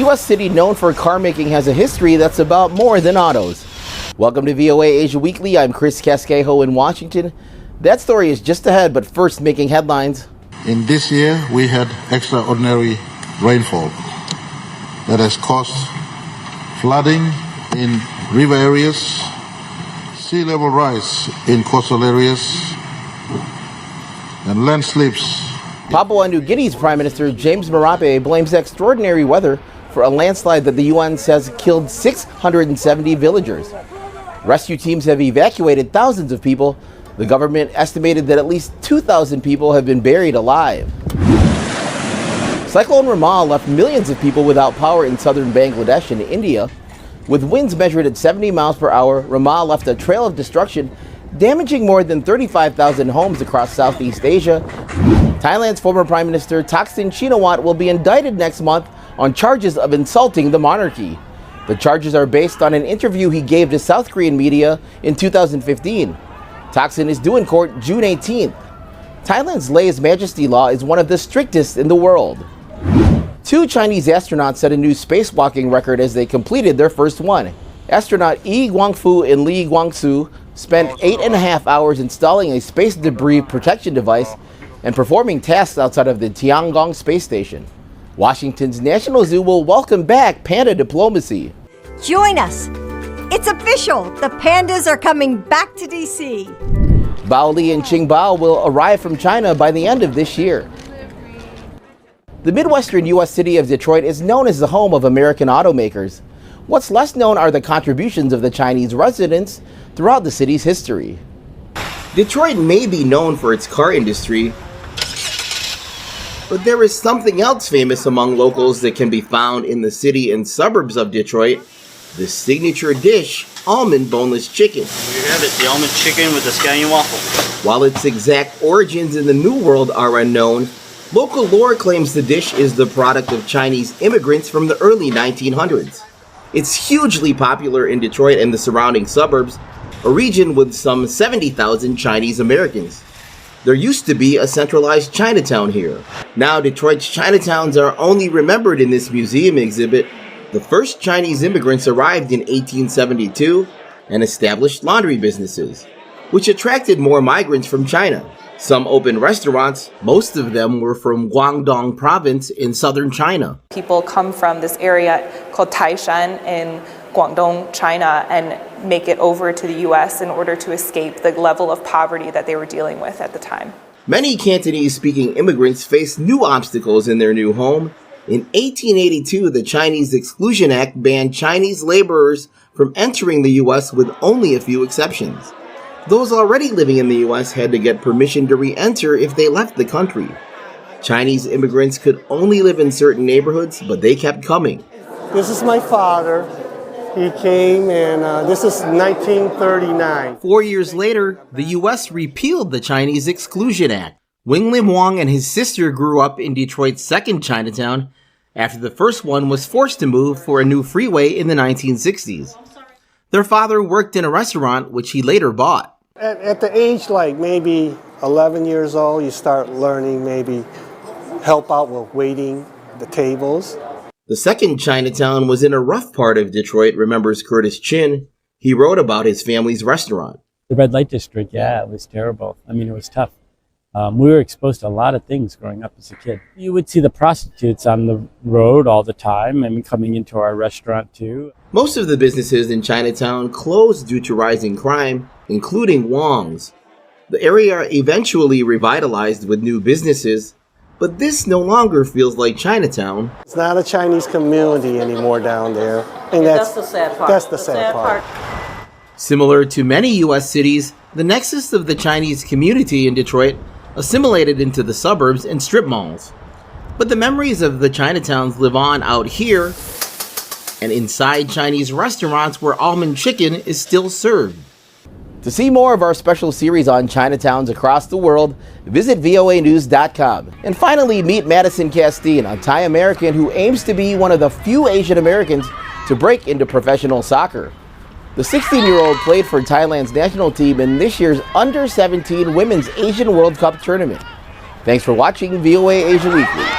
U.S. city known for car making has a history that's about more than autos. Welcome to VOA Asia Weekly. I'm Chris Casquejo in Washington. That story is just ahead, but first making headlines. In this year, we had extraordinary rainfall that has caused flooding in river areas, sea level rise in coastal areas, and landslides. Papua New Guinea's Prime Minister James Marape blames extraordinary weather for a landslide that the UN says killed 670 villagers. Rescue teams have evacuated thousands of people. The government estimated that at least 2,000 people have been buried alive. Cyclone Ramal left millions of people without power in southern Bangladesh and India. With winds measured at 70 miles per hour, Ramal left a trail of destruction, damaging more than 35,000 homes across Southeast Asia. Thailand's former Prime Minister Thaksin Shinawatra will be indicted next month on charges of insulting the monarchy. The charges are based on an interview he gave to South Korean media in 2015. Thaksin is due in court June 18th. Thailand's lèse-majesty law is one of the strictest in the world. 2 Chinese astronauts set a new spacewalking record as they completed their first one. Astronaut Yi Guangfu and Li Guangsu spent 8.5 hours installing a space debris protection device and performing tasks outside of the Tiangong space station. Washington's National Zoo will welcome back panda diplomacy. Join us. It's official. The pandas are coming back to D.C. Bao Li and Qing Bao will arrive from China by the end of this year. The Midwestern U.S. city of Detroit is known as the home of American automakers. What's less known are the contributions of the Chinese residents throughout the city's history. Detroit may be known for its car industry, but there is something else famous among locals that can be found in the city and suburbs of Detroit: the signature dish, almond boneless chicken. Here you have it, the almond chicken with the scallion waffle. While its exact origins in the New World are unknown, local lore claims the dish is the product of Chinese immigrants from the early 1900s. It's hugely popular in Detroit and the surrounding suburbs, a region with some 70,000 Chinese Americans. There used to be a centralized Chinatown here. Now Detroit's Chinatowns are only remembered in this museum exhibit. The first Chinese immigrants arrived in 1872 and established laundry businesses, which attracted more migrants from China. Some opened restaurants. Most of them were from Guangdong province in southern China. People come from this area called Taishan in Guangdong, China, and make it over to the U.S. in order to escape the level of poverty that they were dealing with at the time. Many Cantonese-speaking immigrants faced new obstacles in their new home. In 1882, the Chinese Exclusion Act banned Chinese laborers from entering the U.S. with only a few exceptions. Those already living in the U.S. had to get permission to re-enter if they left the country. Chinese immigrants could only live in certain neighborhoods, but they kept coming. This is my father. He came, and this is 1939. 4 years later, the U.S. repealed the Chinese Exclusion Act. Wing Lim Wong and his sister grew up in Detroit's second Chinatown after the first one was forced to move for a new freeway in the 1960s. Their father worked in a restaurant, which he later bought. At the age like maybe 11 years old, you start learning, maybe help out with waiting the tables. The second Chinatown was in a rough part of Detroit, remembers Curtis Chin. He wrote about his family's restaurant. The red light district, yeah, it was terrible. I mean, it was tough. We were exposed to a lot of things growing up as a kid. You would see the prostitutes on the road all the time, and coming into our restaurant too. Most of the businesses in Chinatown closed due to rising crime, including Wong's. The area eventually revitalized with new businesses, but this no longer feels like Chinatown. It's not a Chinese community anymore down there. And that's the sad part. That's the sad part. Similar to many U.S. cities, the nexus of the Chinese community in Detroit assimilated into the suburbs and strip malls. But the memories of the Chinatowns live on out here and inside Chinese restaurants where almond chicken is still served. To see more of our special series on Chinatowns across the world, visit voanews.com. And finally, meet Madison Castine, a Thai American who aims to be one of the few Asian Americans to break into professional soccer. The 16-year-old played for Thailand's national team in this year's Under-17 Women's Asian World Cup tournament. Thanks for watching VOA Asia Weekly.